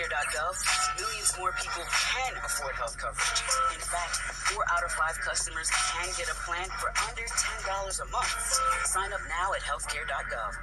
healthcare.gov, millions more people can afford health coverage. In fact, 4 out of 5 customers can get a plan for under $10 a month. Sign up now at healthcare.gov.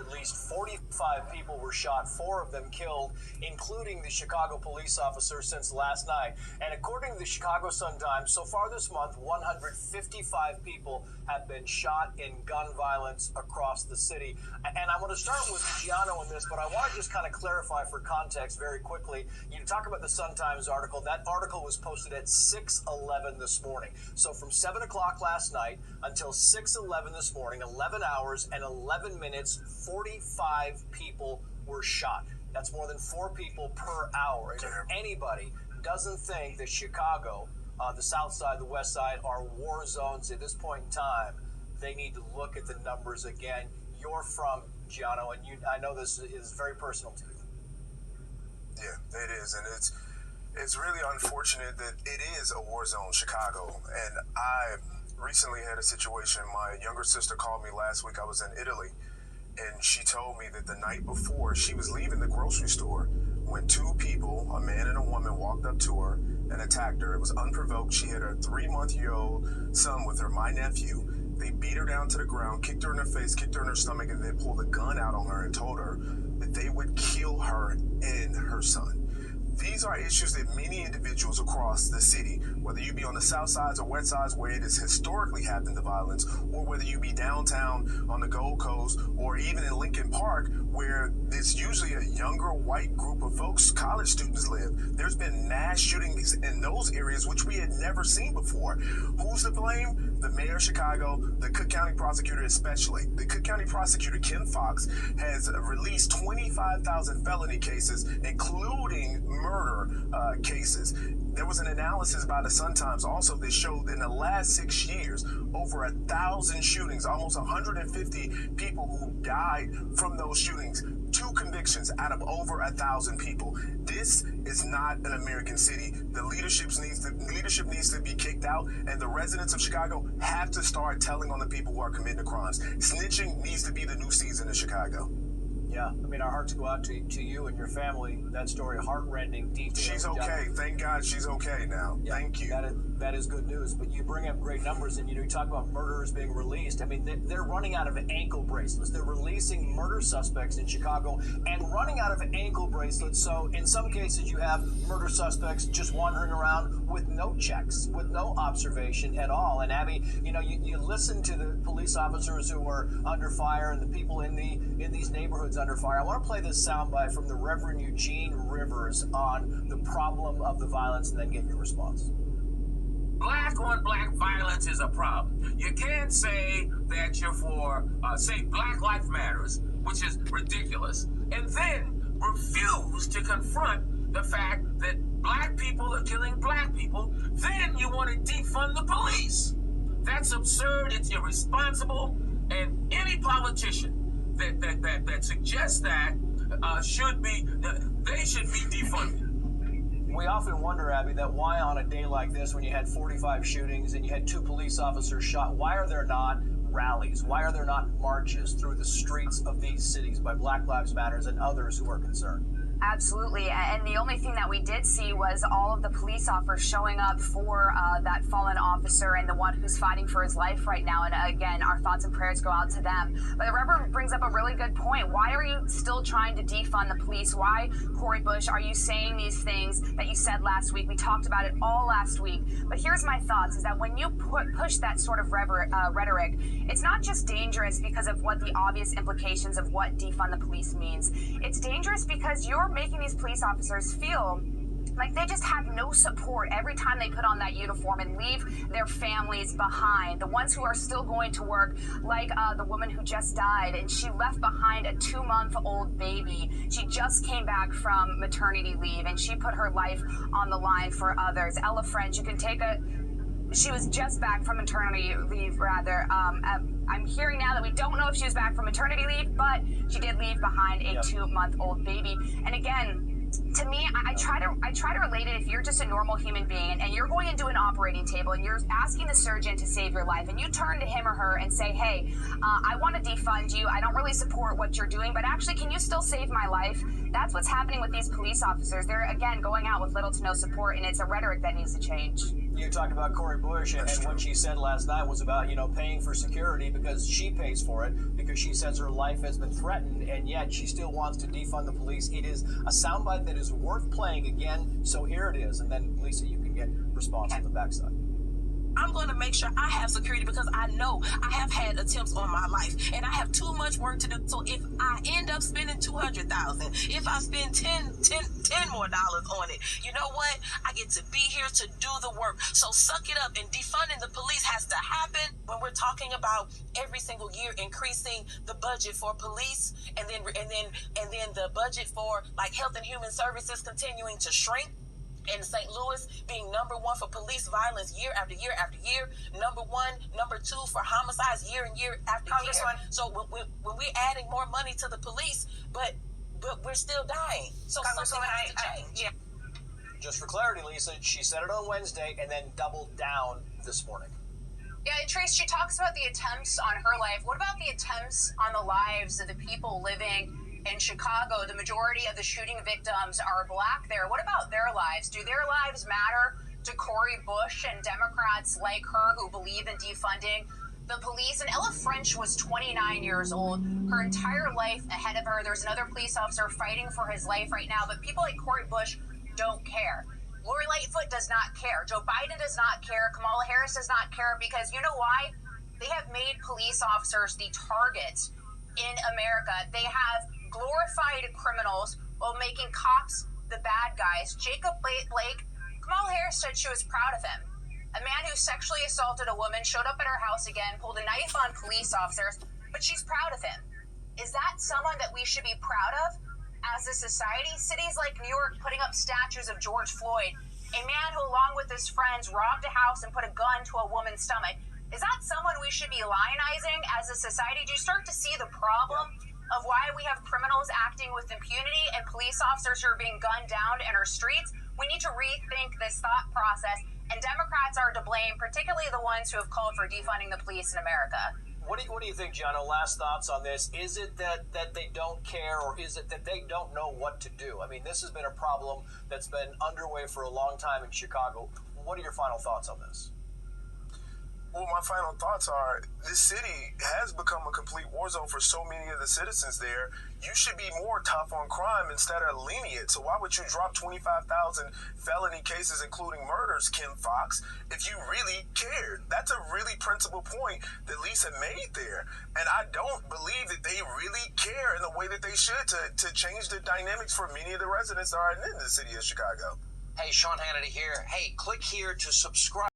At least 45 people were shot, 4 of them killed, including the Chicago police officer since last night. And according to the Chicago Sun-Times, so far this month, 155 people have been shot in gun violence across the city. And I'm going to start with Giano in this, but I want to just kind of clarify for context very quickly. You talk about the Sun-Times article. That article was posted at 6:11 this morning. So from 7 o'clock last night until 6:11 this morning, 11 hours and 11 minutes, 45 people were shot. That's more than 4 people per hour. And if anybody doesn't think that Chicago, the South Side, the West Side are war zones at this point in time, they need to look at the numbers again. You're from Giano, and I know this is very personal to you. Yeah, it is, and it's really unfortunate that it is a war zone, Chicago. And I recently had a situation. My younger sister called me last week. I was in Italy, and she told me that the night before she was leaving the grocery store when 2 people, a man and a woman, walked up to her and attacked her. It was unprovoked. She had a 3-month-old son with her, my nephew. They beat her down to the ground, kicked her in the face, kicked her in her stomach, and then pulled a gun out on her and told her that they would kill her and her son. These are issues that many individuals across the city, whether you be on the south sides or west sides where it has historically happened, the violence, or whether you be downtown on the Gold Coast or even in Lincoln Park where there's usually a younger white group of folks, college students live. There's been mass shootings in those areas which we had never seen before. Who's to blame? The mayor of Chicago, the Cook County prosecutor especially. The Cook County prosecutor, Ken Fox, has released 25,000 felony cases, including murder cases. There was an analysis by the Sun-Times also that showed in the last 6 years, over 1,000 shootings, almost 150 people who died from those shootings. 2 convictions out of over 1,000 people. This is not an American city. The leadership needs to be kicked out, and the residents of Chicago have to start telling on the people who are committing the crimes. Snitching needs to be the new season in Chicago. Yeah, I mean, our hearts go out to you and your family. That story, heart-rending, detailed. She's okay. Thank God she's okay now. Yeah, thank you. That is good news. But you bring up great numbers, and you talk about murderers being released. I mean, they're running out of ankle bracelets. They're releasing murder suspects in Chicago and running out of ankle bracelets. So in some cases, you have murder suspects just wandering around with no checks, with no observation at all. And Abby, you listen to the police officers who are under fire and the people in these neighborhoods under fire. I want to play this soundbite from the Rev Eugene Rivers on the problem of the violence, and then get your response. Black on black violence is a problem. You can't say that you're for, say, Black Lives Matters, which is ridiculous, and then refuse to confront the fact that black people are killing black people. Then you want to defund the police. That's absurd. It's irresponsible. And any politician that suggests that should be defunded. We often wonder, Abby, that why on a day like this, when you had 45 shootings and you had 2 police officers shot, why are there not rallies? Why are there not marches through the streets of these cities by Black Lives Matters and others who are concerned? Absolutely, and the only thing that we did see was all of the police officers showing up for that fallen officer and the one who's fighting for his life right now. And again, our thoughts and prayers go out to them. But the Reverend brings up a really good point. Why are you still trying to defund the police? Why, Cori Bush, are you saying these things that you said last week? We talked about it all last week. But here's my thoughts, is that when you push that sort of rhetoric, it's not just dangerous because of what the obvious implications of what defund the police means. It's dangerous because you're making these police officers feel like they just have no support every time they put on that uniform and leave their families behind. The ones who are still going to work, like the woman who just died, and she left behind a 2-month-old baby. She just came back from maternity leave, and she put her life on the line for others. Ella French, you can take she was just back from maternity leave, rather. I'm hearing now that we don't know if she was back from maternity leave, but she did leave behind a 2-month-old baby. And again, to me, I try to relate it. If you're just a normal human being and you're going into an operating table and you're asking the surgeon to save your life, and you turn to him or her and say, hey, I want to defund you. I don't really support what you're doing, but actually, can you still save my life? That's what's happening with these police officers. They're, again, going out with little to no support, and it's a rhetoric that needs to change. You talked about Cori Bush, and what she said last night was about, paying for security because she pays for it, because she says her life has been threatened, and yet she still wants to defund the police. It is a soundbite that is worth playing again, so here it is. And then, Lisa, you can get response on the backside. I'm going to make sure I have security because I know I have had attempts on my life and I have too much work to do. So if I end up spending $200,000, if I spend $10 more on it, you know what? I get to be here to do the work. So suck it up, and defunding the police has to happen when we're talking about every single year increasing the budget for police, and then the budget for like health and human services continuing to shrink. In St. Louis being number one for police violence year after year after year, number one, number two for homicides year and year after year. So when we're adding more money to the police, but we're still dying. So something has to change. Yeah. Just for clarity, Lisa, she said it on Wednesday and then doubled down this morning. Yeah, and Trace, she talks about the attempts on her life. What about the attempts on the lives of the people living in Chicago? The majority of the shooting victims are Black there. What about their lives? Do their lives matter to Cori Bush and Democrats like her who believe in defunding the police? And Ella French was 29 years old, her entire life ahead of her. There's another police officer fighting for his life right now, but people like Cori Bush don't care. Lori Lightfoot does not care. Joe Biden does not care. Kamala Harris does not care, because you know why? They have made police officers the target in America. They have glorified criminals while making cops the bad guys. Jacob Blake, Kamala Harris said she was proud of him. A man who sexually assaulted a woman showed up at her house again, pulled a knife on police officers, but she's proud of him. Is that someone that we should be proud of as a society? Cities like New York putting up statues of George Floyd, a man who, along with his friends, robbed a house and put a gun to a woman's stomach. Is that someone we should be lionizing as a society? Do you start to see the problem of why we have criminals acting with impunity and police officers who are being gunned down in our streets? We need to rethink this thought process, and Democrats are to blame, particularly the ones who have called for defunding the police in America. What do you think, Jono? Last thoughts on this. Is it that they don't care, or is it that they don't know what to do? I mean, this has been a problem that's been underway for a long time in Chicago. What are your final thoughts on this? Well, my final thoughts are, this city has become a complete war zone for so many of the citizens there. You should be more tough on crime instead of lenient. So why would you drop 25,000 felony cases, including murders, Kim Foxx, if you really cared? That's a really principal point that Lisa made there. And I don't believe that they really care in the way that they should to change the dynamics for many of the residents that are in the city of Chicago. Hey, Sean Hannity here. Hey, click here to subscribe.